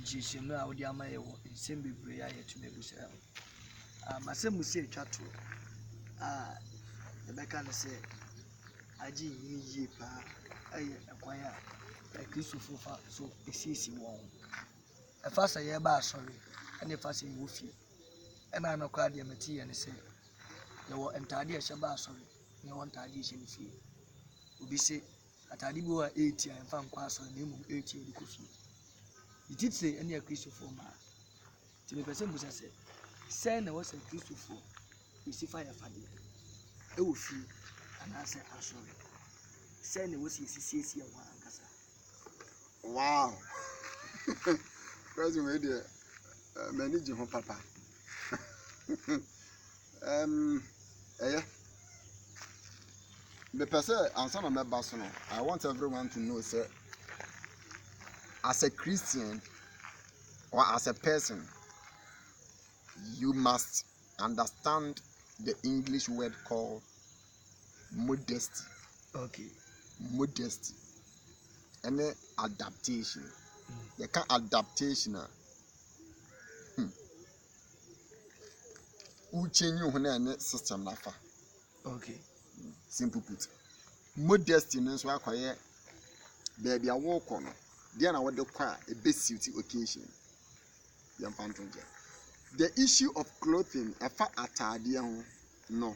nhyehyɛmu a wode ama yɛ wɔ nsɛm bebree a yɛtumi abusua masɛm mu sɛ atwa to a yɛbɛka no sɛ agye nhini yie paa ɛyɛ ɛkwan a Kristofo fa so esiesie wɔn ɛfa sɛ yɛba asɔre ɛna ɛfa sɛ yɛwɔ fie ɛna anɔkora deɛ mete yɛ ne sɛ yɛwɔ ntaade a ɛhyɛ ba asɔre na yɛwɔ ntaade a ɛhyɛ ne fie obi sɛ ataade bi wɔ a ɛɛti a ɛmfa nkɔ asɔre na mmom ɛɛti a ɛde kɔ fie titire ɛne Kristofo maa nti mepɛ sɛ mbusa sɛ sɛn na wɔsɛ Kristofo yɛsi fa yɛfa deɛ ɛwɔ fie anaasɛ asɔre sɛn na wɔsi yɛsisiesie wɔn ankasa. Wow. President Media, manage your papa. The person answer on my basono. I want everyone to know, sir, as a Christian or as a person, you must understand the English word called modesty. Okay. Modesty. And adaptation. You can adaptation. Who change your system nafa. Okay. Simple put. Modesty means we acquire baby a walk on. Then I would acquire a best suit occasion. The issue of clothing, a fat attire, no.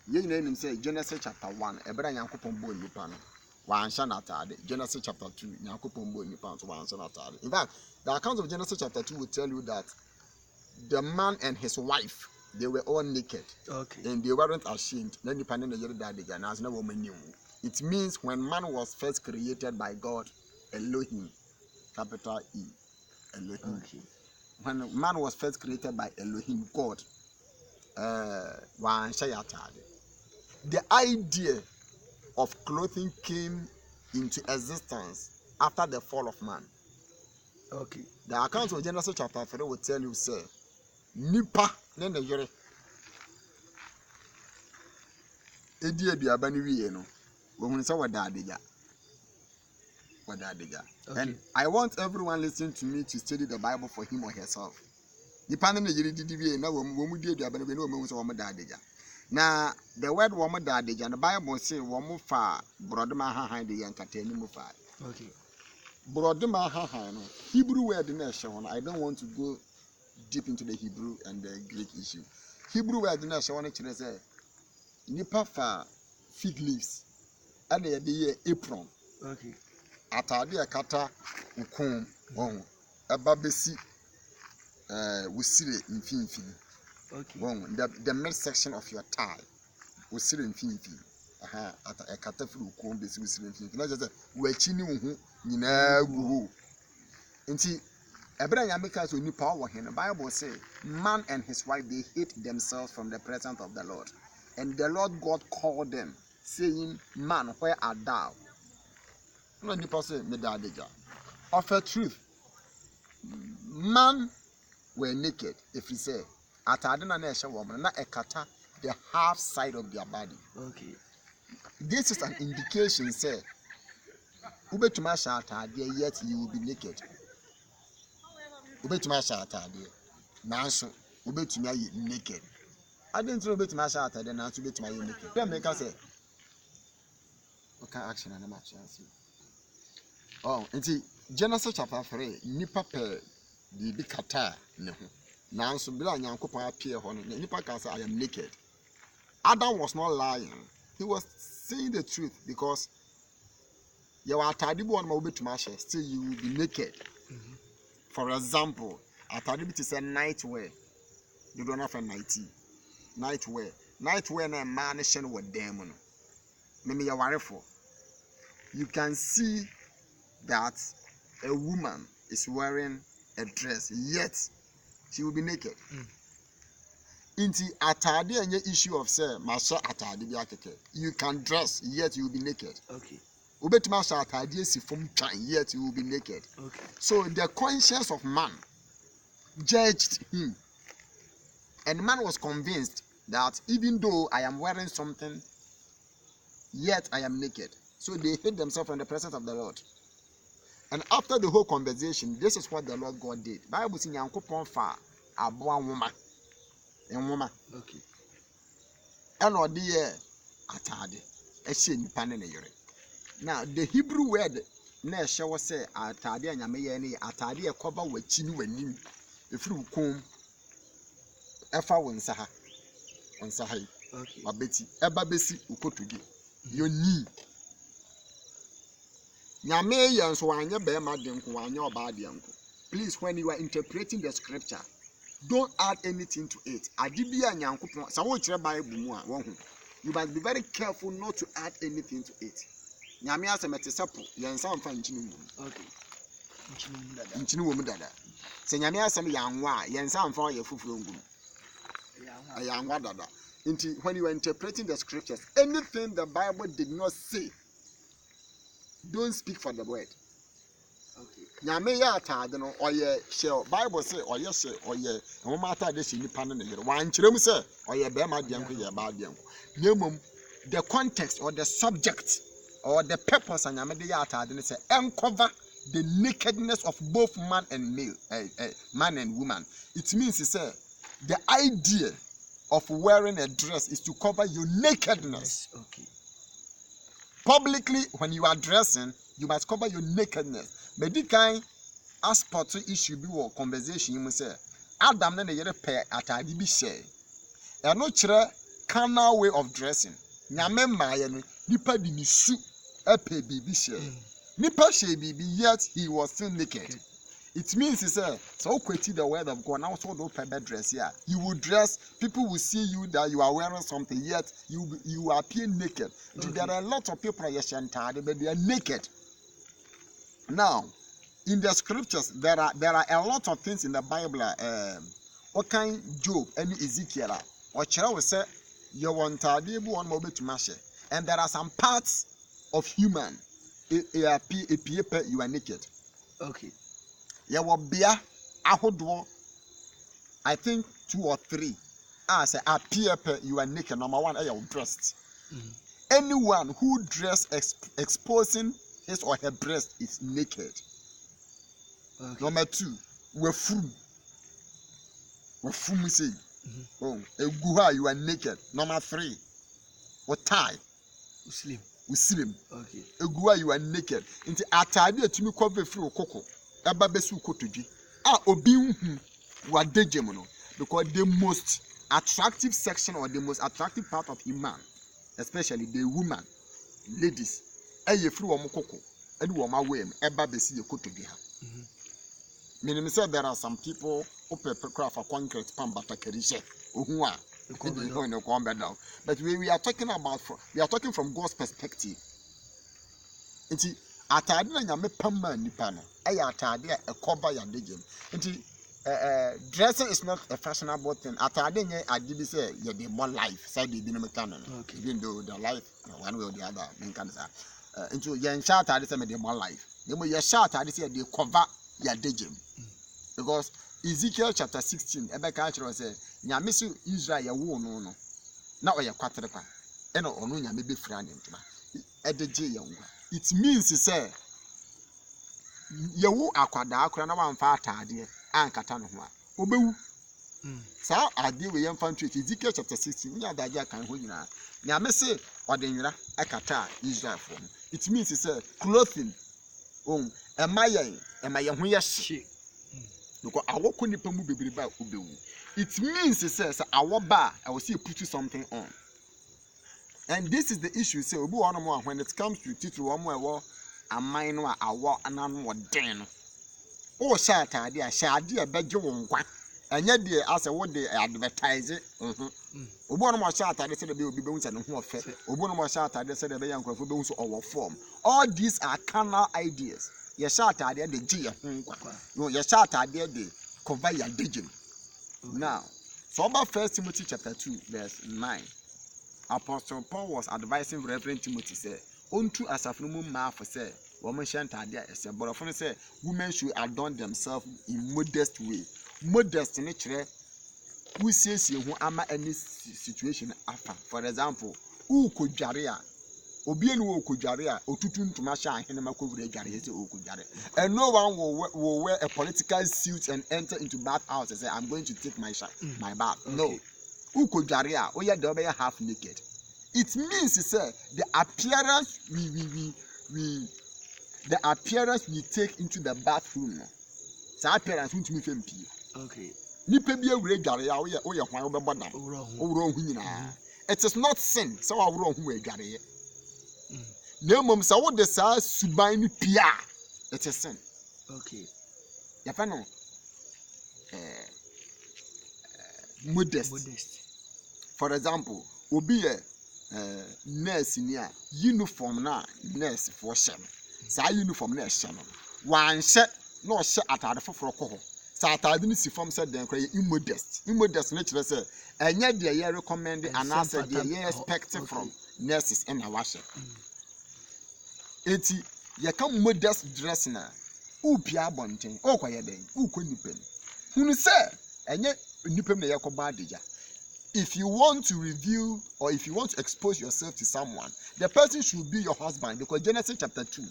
You name say Genesis chapter 1, a brand yankupon boy nipano. One shan attire. Genesis chapter 2, yankupon boy nipano, one shan attire. In fact, the account of Genesis chapter 2 will tell you that the man and his wife, they were all naked. Okay. And they weren't ashamed. Then it means when man was first created by God, Elohim, capital E, Elohim. Okay. When man was first created by Elohim, God, the idea of clothing came into existence after the fall of man. Okay. The account of Genesis chapter 3 will tell you, sir, nipa nene yere edi aduaba ni wiye no wo hu nsa wada adega. And I want everyone listening to me to study the Bible for him or herself. Nipa nene yere didi wiye na wo mu di aduaba ni wo mu nsa wo mu da adega. Na the word wo mu da adega, the Bible say wo mu fa brodema hahan de yankata ni mu fa. Okay. Brodema hahan no Hebrew word na ehye ho. I don't want to go deep into the Hebrew and the Greek issue. Hebrew word na ehye ho no kire say nipa fa fig leaves and the apron. Okay. Atade akata ukun won eba besi wusire mfimfini. Okay. Won the mid section of your thigh wusire mfimfini. Aha akata firi ukun besi wusire mfimfini. Na just wachi ni hu nyina gu. Nti Abraham Yamika so nipa wo he. The Bible say man and his wife they hid themselves from the presence of the Lord. And the Lord God called them, saying, man, where art thou? No nipa say me da deja. Of a truth, man were naked. If he say atade na na ehye woman na ekata the half side of their body. Okay. This is an indication say ubetuma sha atade yet you will be naked. Ubetuma sha atade nanso ubetuma ye naked. I didn't know betuma sha atade nanso ubetuma ye naked. Then make us say okay action and match chance. Oh, nti Genesis chapter 3 nipa pe di bi kata ne ho. Nanso bila Nyankopon appear ho no nipa ka say I am naked. Adam was not lying. He was saying the truth because you are atade bi on ma ubetuma sha still you will be naked. For example, atade bi to say night wear. You don't have a nightie. Night wear. Night wear na man shen with them no. Me ya warefo. You can see that a woman is wearing a dress, yet she will be naked. Inti atade anye issue of say masha atade bi akeke. You can dress, yet you will be naked. Okay. Ubetuma sha atade si fom twan, yet you will be naked. Okay. So the conscience of man judged him. And man was convinced that even though I am wearing something, yet I am naked. So they hid themselves from the presence of the Lord. And after the whole conversation, this is what the Lord God did. Bible says Nyankopon fa aboa nwoma. Nwoma. Okay. And odi ye atade. Ehye nipa ne yere. Now the Hebrew word na ehye wo say atade anyame ye ne atade e cover wachi ni wanim. Efiri kom efa wo nsa ha. Nsa ha. Okay. Wabeti eba besi ukotugi. Your knee. Nyame ye nso wanye be ma denko wanye oba denko. Please, when you are interpreting the scripture, don't add anything to it. Adibia Nyankopon, sa wo kire Bible mu a wo hu. You must be very careful not to add anything to it. Nyame asemete sapo, ye nsa mfa nchini mu. Okay. Nchini mu dada. Nchini wo mu dada. Se nyame asem ya anwa, ye nsa mfa ye fufuro ngum. Ya anwa dada. When you are interpreting the scriptures, anything the Bible did not say, don't speak for the word. Okay. Nyame ya atade no oye shell. Bible say oye she oye no matter de she nipa ne yere. Wan kirem say oye be ma dianko ye ba dianko. Nemom the context or the subject or the purpose anyame de ya atade ne say uncover the nakedness of both man and male, man and woman. It means say the idea of wearing a dress is to cover your nakedness. Okay. Publicly, when you are dressing, you must cover your nakedness. But this kind aspect issue be or conversation, you must say, Adam na yere pair at a DB share. And no chere carnal way of dressing. Nyame maye no nipa di ni su e pe bibi share. Nipa share bibi yet he was still naked. Okay. It means he said, so quitting the word of God. Now, so don't pay dress here. You will dress, people will see you that you are wearing something, yet you appear naked. Okay. There are a lot of people but they are naked. Now, in the scriptures, there are a lot of things in the Bible. What kind Job and Ezekiel? Or Chira will say, you want to mash. And there are some parts of human. You are naked. Okay. Ya wobia ahodo I think 2 or 3 say appear you are naked. Number 1 you dressed. Anyone who dress exposing his or her breast is naked. Okay. Number 2 wefum say eguha you are naked. Number 3 what tie uslim okay eguha you are naked. Inti atade atumi cover free okoko eba besu kotodwi obi hu wadegem no, because the most attractive section or the most attractive part of human, especially the woman, ladies, eye free wo mokoko edi wo ma wem eba besi ye kotodwi ha. Meaning say there are some people who prepare for concrete pambata kerishe ohu a no come down, but we are talking about from God's perspective. Nti atade na nyame pamma nipa no eya atade a cover ya degem. Nti dressing is not a fashionable thing. Atade nye ade bi say you dey more life side dey bi no meka no. Even though the life one way or the other men can say nti ye nsha atade say me dey more life. Dem ye sha atade say dey cover ya degem. Because Ezekiel chapter 16 ebe ka kire say nyame so Israel ye wo no no na oye kwatere pa e no ono nyame be fira ne ntoma edeje ye wo. It means say yewu akwada akora na wamfa atade ankata no ho a obewu. Sa ade we yemfa ntwe Ezekiel chapter 16 nya adaje kan ho nyina nyame se odenwira akata Israel for. It means say clothing emaye ho ye hye because awoko nipa mu bebere ba obewu. It means say awoba I will see put something on. And this is the issue. Say obi one more when it comes to title one more amai no awo ananu odin no. O sha atade a sha ade e beje wo nkwa. Enya de ase wo de advertise. Obi one more sha atade say de be obi be unsa ne ho ofe. Obi one more sha atade say de be yankofo be unso owo form. All these are carnal ideas. Ye sha atade de gi ye ho nkwa. No ye sha atade de cover ya digim. Now, so about 1 Timothy chapter 2 verse 9. Apostle Paul was advising Reverend Timothy say, "Unto asafnumu ma for say, woman shan't idea say, but often say women should adorn themselves in modest way. Modest nature, who says you ama any situation after. For example, who could jaria obi enu wo kodware a otutu ntoma hye ahene makovure dware yese o kodware. And no one will wear a political suit and enter into bath house and say I'm going to take my my bath. Okay. No. U kodware a o ye de obe half naked. It means say the appearance we take into the bathroom. Sa appearance won't me fem pie. Okay. Nipa bi awure dware ya o ye hwan obebo dam. Owuro hu nyina. It is not sin. So awuro hu adware ye. Na mom sa wo de sa suban ni pia. It is sin. Okay. Ya fa no modest. For example, obi nurse ni a uniform na nurse for hye. Sa uniform na hye no. Wan hye na o hye atade foforo ko ho. Sa atade ni si form said den kra immodest. Immodest na kire say enye de ye recommend and answer de ye expect from nurses in our hye. Eti ye come modest dress na upia bonten o kwa ye den ukọ nipem. Hunu say enye nipem na ye ko ba deja. If you want to review or if you want to expose yourself to someone, the person should be your husband, because Genesis chapter 2,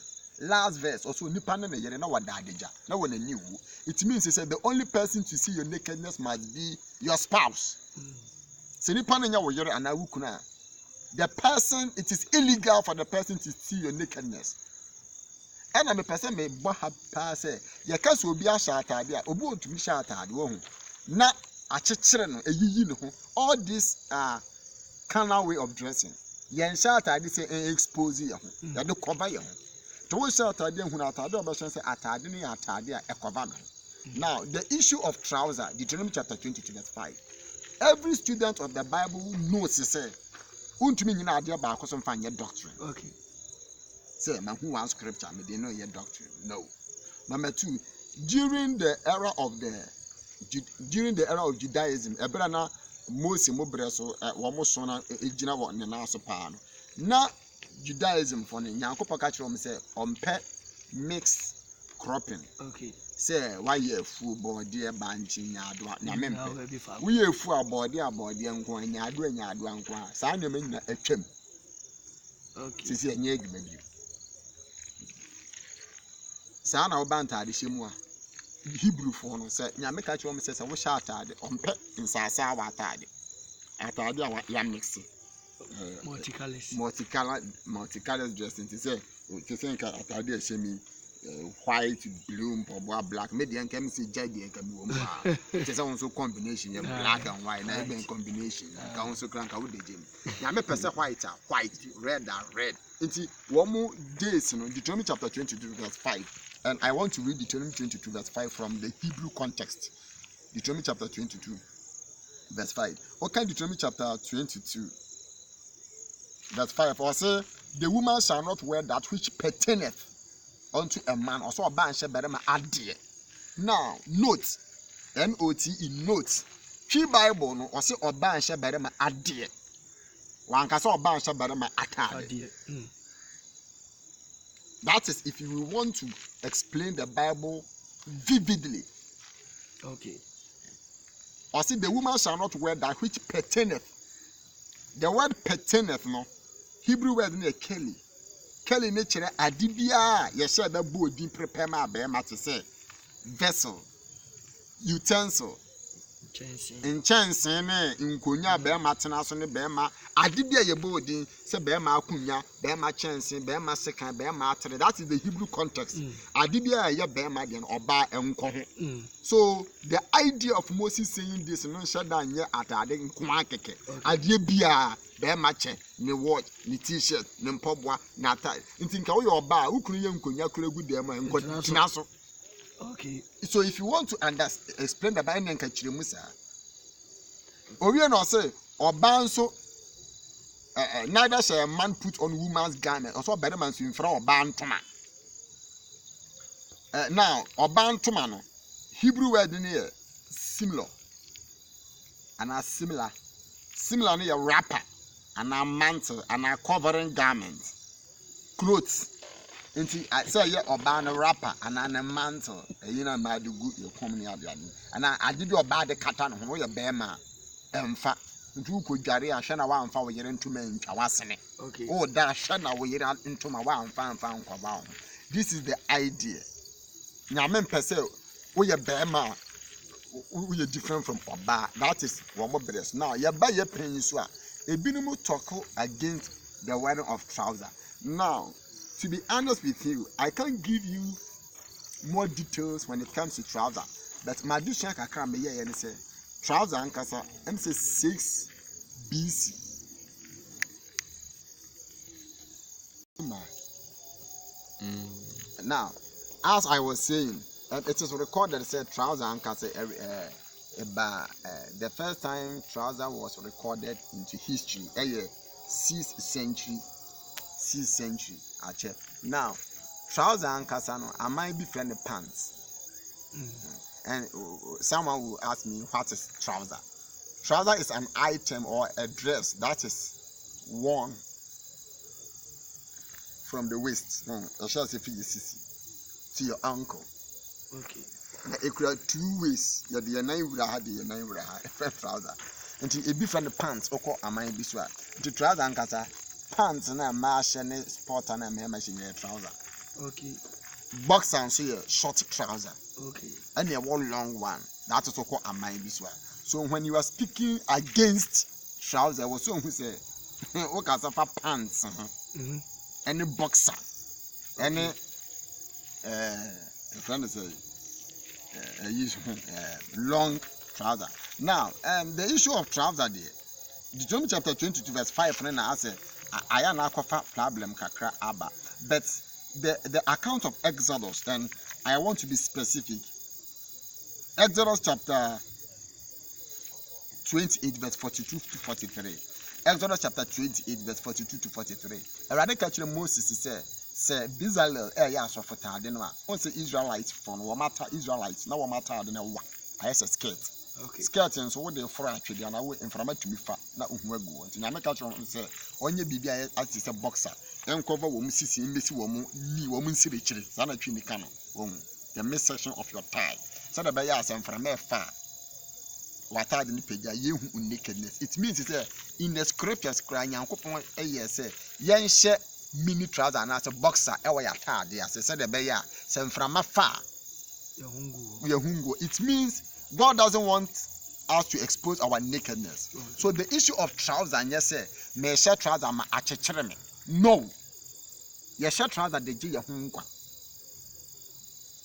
last verse, also nipa na yere na wada adeja na wona niwu. It means he said the only person to see your nakedness must be your spouse. Se nipa na nya wo yere ana wukuna, the person, it is illegal for the person to see your nakedness. And I'm a person me bo ha pa say ye ka so obi a sha atade a obi ontumi sha atade wo hu na achechire no eyiyi ne ho. All this carnal way of dressing. Yen sha atade say expose ye ho. Ya de cover ye ho. To wo sha atade hu na atade obeshan say atade ne atade a cover no. Now, the issue of trouser, Deuteronomy chapter 22 verse 5. Every student of the Bible knows say untumi nyina ade ba akoso mfa nye doctrine. Okay. Say man who one scripture me dey know your doctrine. No. Number 2, during the era of Judaism, ebra na Moses mo breso wo mo so na ejina wo ne na so pa no. Na Judaism for ne Nyankopɔ ka kire o me say ompe mixed cropping. Okay. Say why ye fu body e ba nchi nyaado na mempe. We ye fu abode nko nyaado nko sa na me nyina atwam. Okay. Sisi enye edwuma bi. Sa na wo ba ntade hyemu a Hebrew for no say nyame ka kire o me say wo sha atade ompe nsasa wa atade a ya mix multicolors dressing to say ka atade a shemi white, blue, black. Maybe I can see jadi and can be it's also combination black and white. Now even combination. Can also crank out the gym. Now me person white, red and red. It's one more days, Deuteronomy chapter 22 verse 5. And I want to read Deuteronomy 22 verse 5 from the Hebrew context. Deuteronomy chapter 22 verse 5. Okay, Deuteronomy chapter 22 verse 5. Or say, the woman shall not wear that which pertaineth unto a man, also a ban she berema adie. Now, note, N-O-T-E, note. Chi Bible no, or say or ban she berema adie. One can say or ban she berema atade. That is if you want to explain the Bible vividly. Okay. Or say the woman shall not wear that which pertaineth. The word pertaineth, no, Hebrew word is Kelly. Kelly nature adibia ye share that board din prepare ma be ma to say vessel, utensil, enchansen ne nkonya be ma tena so ne be ma adibia ye board din say be ma akunya be ma chansen be ma sekan be ma atre. That is the Hebrew context. Adibia ye be ma den oba enko ho. So the idea of Moses saying this no shada nye atade nko akeke adie bia be ma che ne watch ne t-shirt ne mpobwa na tie nti nka wo ye oba ukunu ye nkonya kura gu dem enko tina so. Okay. So if you want to explain the Bible nka kire musa owie no say oba nso neither shall a man put on woman's garment, also better man so in front of bantoma. Now oba ntoma no Hebrew word in here similar and a similar no a wrapper and a mantle and a covering garment, clothes. Inti I say yeah oba no wrapper and a mantle. You know my do good you come near and I did your bad kata no ho your bema emfa ntu ko dware ahwe na wa amfa wo yere ntuma ntwa wasene Okay. oh da ahwe na wo yere ntuma wa amfa nkwa ho. This is the idea. Nyame mpese wo ye bema we are different from Oba. That is one more breast. Now, you buy your peninsula. A binum talk against the wearing of trouser. Now, to be honest with you, I can't give you more details when it comes to trouser. But my dish I can't be here and say trouser and casa MC 6 BC. Now, as I was saying, it is recorded said trouser and say the first time trouser was recorded into history 6th century actually. Now trouser and no I might be friend the pants. And someone will ask me what is trouser. Trouser is an item or a dress that is worn from the waist to your ankle. Okay. It could have 2 ways. You have the 9 trouser. Until it be from the pants, or call a mine this one. The trouser and cassa pants and a mash and sport and a machine trouser. Okay. Boxer and so short trouser. Okay. And a one long one. That is called a mine this one. So when you are speaking against trouser, was someone who say, what kind of pants? Any boxer, any friend say long trouser. Now, the issue of trouser there, Deuteronomy chapter 22 verse 5, and I say, I am a problem kakra abba. But the account of Exodus, and I want to be specific. Exodus chapter 28 verse 42 to 43. Exodus chapter 28 verse 42 to 43. Erade catch Moses say Bezalel ya so for tade no a on say Israelites from wo matter Israelites na wo matter de na wa ayes skirt. Okay. Skirt nso wo de for atwede na wo inframa tumi fa na ohu agu nti na me catch say onye bibia ati say boxer encover wo musisi mbesi wo mu ni wo mu nsire kire sa na twi nika no wo the midsection of your thigh so that be ya say inframa fa what are the page nakedness? It means in the scriptures crying yankopon say yen share mini trouser and as a boxer ewa ya tade as said the bear sem from afar yahungo. It means God doesn't want us to expose our nakedness. So the issue of trouser and yes say me share trouser ma achechere me no ye share trouser de je yahungo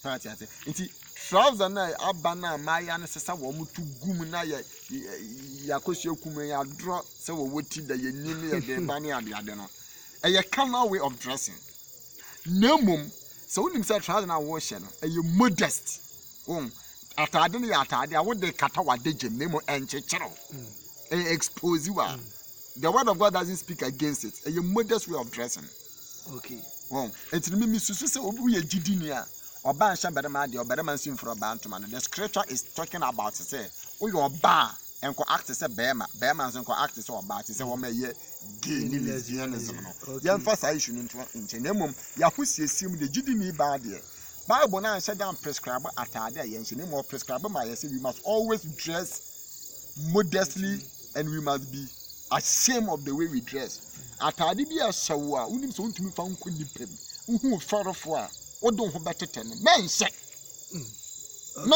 party say nti trouser na abana maya na sesa wo mutu gum na ya kosie kum ya draw se wo woti da ye nim ye de bani ade no a carnal way of dressing. Nemum so unim say trouser na wo hye no a modest atade no ya atade a wo de kata wade gem nemo enchechero expose you. The word of God doesn't speak against it. A modest way of dressing. Okay. It's me susu se obu ye gidi ni a oba nsha bedema de obedema nsim fro ba ntoma no. The scripture is talking about say o your ba enko act say bema nso enko act say oba say wo ma ye gay ni lesbianism no. Ye emphasize issue into nemum ya hosiesim de gidi ni ba de Bible na nsha dan prescribe atade a ye nshi ni more prescribe ma ye say we must always dress modestly and we must be ashamed of the way we dress. Atade bi a shawo a unim so ntumi fa nko nipem uhu forofo a wodon ho betete no mense